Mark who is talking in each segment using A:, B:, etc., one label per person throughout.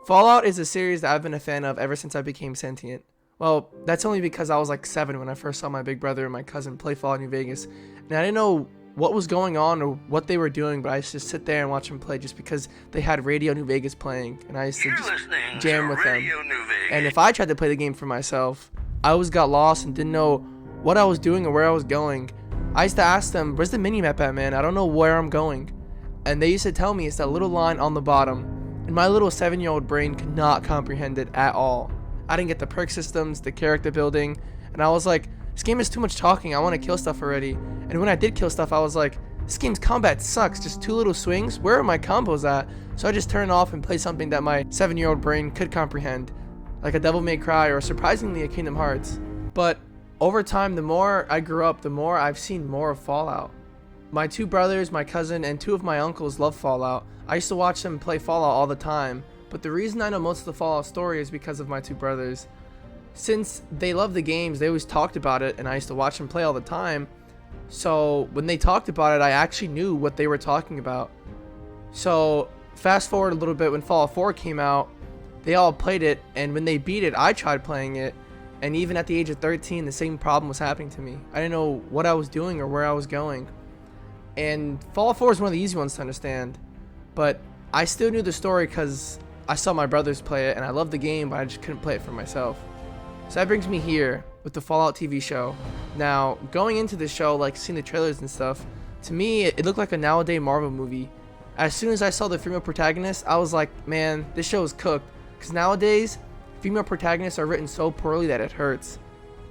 A: Fallout is a series that I've been a fan of ever since I became sentient. Well, that's only because I was like 7 when I first saw my big brother and my cousin play Fallout New Vegas. And I didn't know what was going on or what they were doing, but I used to just sit there and watch them play just because they had Radio New Vegas playing. And I used to just jam with them. And if I tried to play the game for myself, I always got lost and didn't know what I was doing or where I was going. I used to ask them, where's the minimap at, man? I don't know where I'm going. And they used to tell me it's that little line on the bottom. And my little 7-year-old brain could not comprehend it at all. I didn't get the perk systems, the character building, and I was like, this game is too much talking, I want to kill stuff already. And when I did kill stuff, I was like, this game's combat sucks, just 2 little swings, where are my combos at? So I just turned off and played something that my 7-year-old brain could comprehend, like a Devil May Cry or surprisingly a Kingdom Hearts. But over time, the more I grew up, the more I've seen more of Fallout. My 2 brothers, my cousin, and 2 of my uncles love Fallout. I used to watch them play Fallout all the time, but the reason I know most of the Fallout story is because of my 2 brothers. Since they love the games, they always talked about it, and I used to watch them play all the time. So when they talked about it, I actually knew what they were talking about. So fast forward a little bit, when Fallout 4 came out, they all played it, and when they beat it, I tried playing it, and even at the age of 13, the same problem was happening to me. I didn't know what I was doing or where I was going. And Fallout 4 is one of the easy ones to understand, but I still knew the story because I saw my brothers play it, and I loved the game, but I just couldn't play it for myself. So that brings me here with the Fallout TV show. Now, going into this show, like seeing the trailers and stuff, to me, it looked like a nowadays Marvel movie. As soon as I saw the female protagonist, I was like, man, this show is cooked. Because nowadays, female protagonists are written so poorly that it hurts.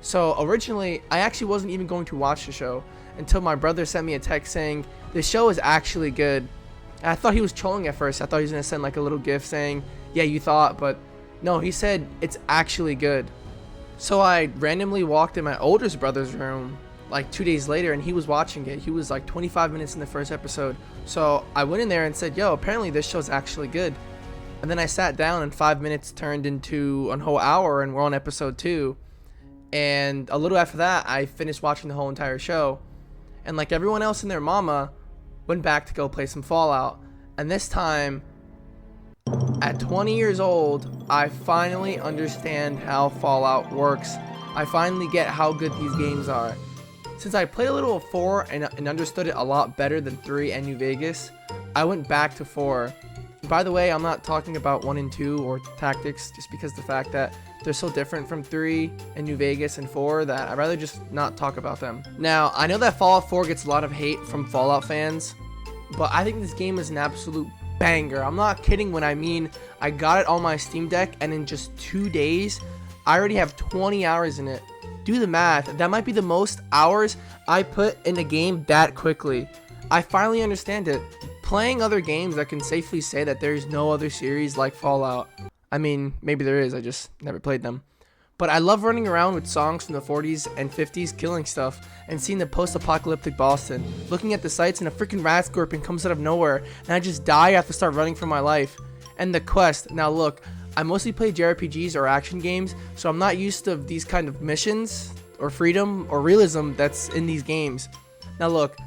A: So originally, I actually wasn't even going to watch the show until my brother sent me a text saying, the show is actually good. And I thought he was trolling at first. I thought he was going to send like a little gif saying, yeah, you thought, but no, he said it's actually good. So I randomly walked in my oldest brother's room like 2 days later, and he was watching it. He was like 25 minutes in the first episode. So I went in there and said, yo, apparently this show's actually good. And then I sat down, and 5 minutes turned into a whole hour, and we're on episode 2. And a little after that, I finished watching the whole entire show. And like everyone else and their mama, went back to go play some Fallout. And this time, at 20 years old, I finally understand how Fallout works. I finally get how good these games are. Since I played a little of 4 and understood it a lot better than 3 and New Vegas, I went back to 4. By the way, I'm not talking about 1 and 2 or tactics, just because the fact that they're so different from 3 and New Vegas and 4 that I'd rather just not talk about them. Now, I know that Fallout 4 gets a lot of hate from Fallout fans, but I think this game is an absolute banger. I'm not kidding when I mean I got it on my Steam Deck, and in just 2 days, I already have 20 hours in it. Do the math. That might be the most hours I put in a game that quickly. I finally understand it. Playing other games, I can safely say that there's no other series like Fallout. I mean, maybe there is, I just never played them. But I love running around with songs from the 40s and 50s killing stuff and seeing the post-apocalyptic Boston, looking at the sights and a freaking rat scorpion comes out of nowhere and I just die after start running for my life. And the quest. Now look, I mostly play JRPGs or action games, so I'm not used to these kind of missions or freedom or realism that's in these games. Now look,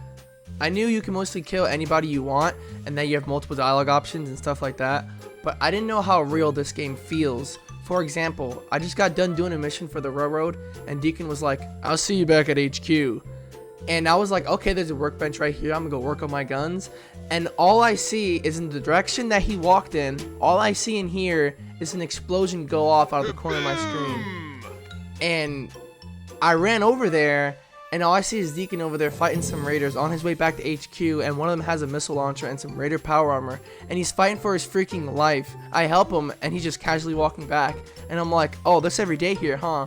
A: I knew you can mostly kill anybody you want and that you have multiple dialogue options and stuff like that, but I didn't know how real this game feels. For example, I just got done doing a mission for the railroad, and Deacon was like, I'll see you back at HQ. And I was like, okay, there's a workbench right here, I'm gonna go work on my guns. And all I see is in the direction that he walked in, all I see in here is an explosion go off out of the corner of my screen. And I ran over there, and all I see is Deacon over there fighting some raiders on his way back to HQ, and one of them has a missile launcher and some raider power armor, and he's fighting for his freaking life. I help him, and he's just casually walking back, and I'm like, oh, that's every day here, huh?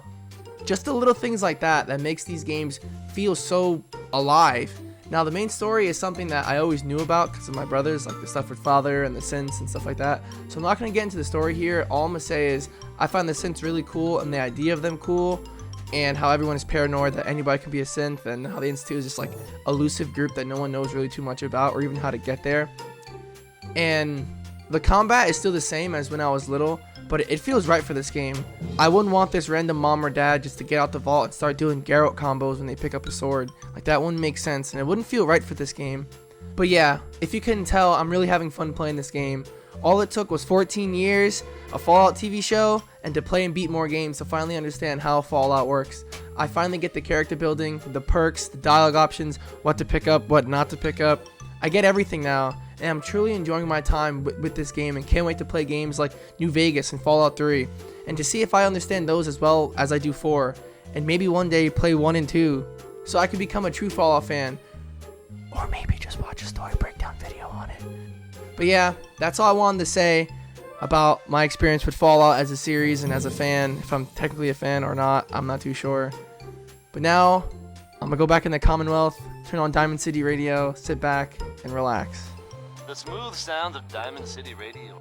A: Just the little things like that that makes these games feel so alive. Now, the main story is something that I always knew about because of my brothers, like the stuff with Father and the synths and stuff like that. So I'm not going to get into the story here. All I'm going to say is I find the synths really cool and the idea of them cool, and how everyone is paranoid that anybody can be a synth, and how the Institute is just like a elusive group that no one knows really too much about or even how to get there. And the combat is still the same as when I was little, but it feels right for this game. I wouldn't want this random mom or dad just to get out the vault and start doing Garrett combos when they pick up a sword. Like, that wouldn't make sense, and it wouldn't feel right for this game. But yeah, if you couldn't tell, I'm really having fun playing this game. All it took was 14 years, a Fallout TV show, and to play and beat more games to finally understand how Fallout works. I finally get the character building, the perks, the dialogue options, what to pick up, what not to pick up. I get everything now, and I'm truly enjoying my time with this game and can't wait to play games like New Vegas and Fallout 3, and to see if I understand those as well as I do 4, and maybe one day play 1 and 2, so I could become a true Fallout fan, or maybe just watch a story breakdown video on it. But yeah, that's all I wanted to say about my experience with Fallout as a series and as a fan. If I'm technically a fan or not, I'm not too sure. But now, I'm going to go back in the Commonwealth, turn on Diamond City Radio, sit back, and relax.
B: The smooth sound of Diamond City Radio.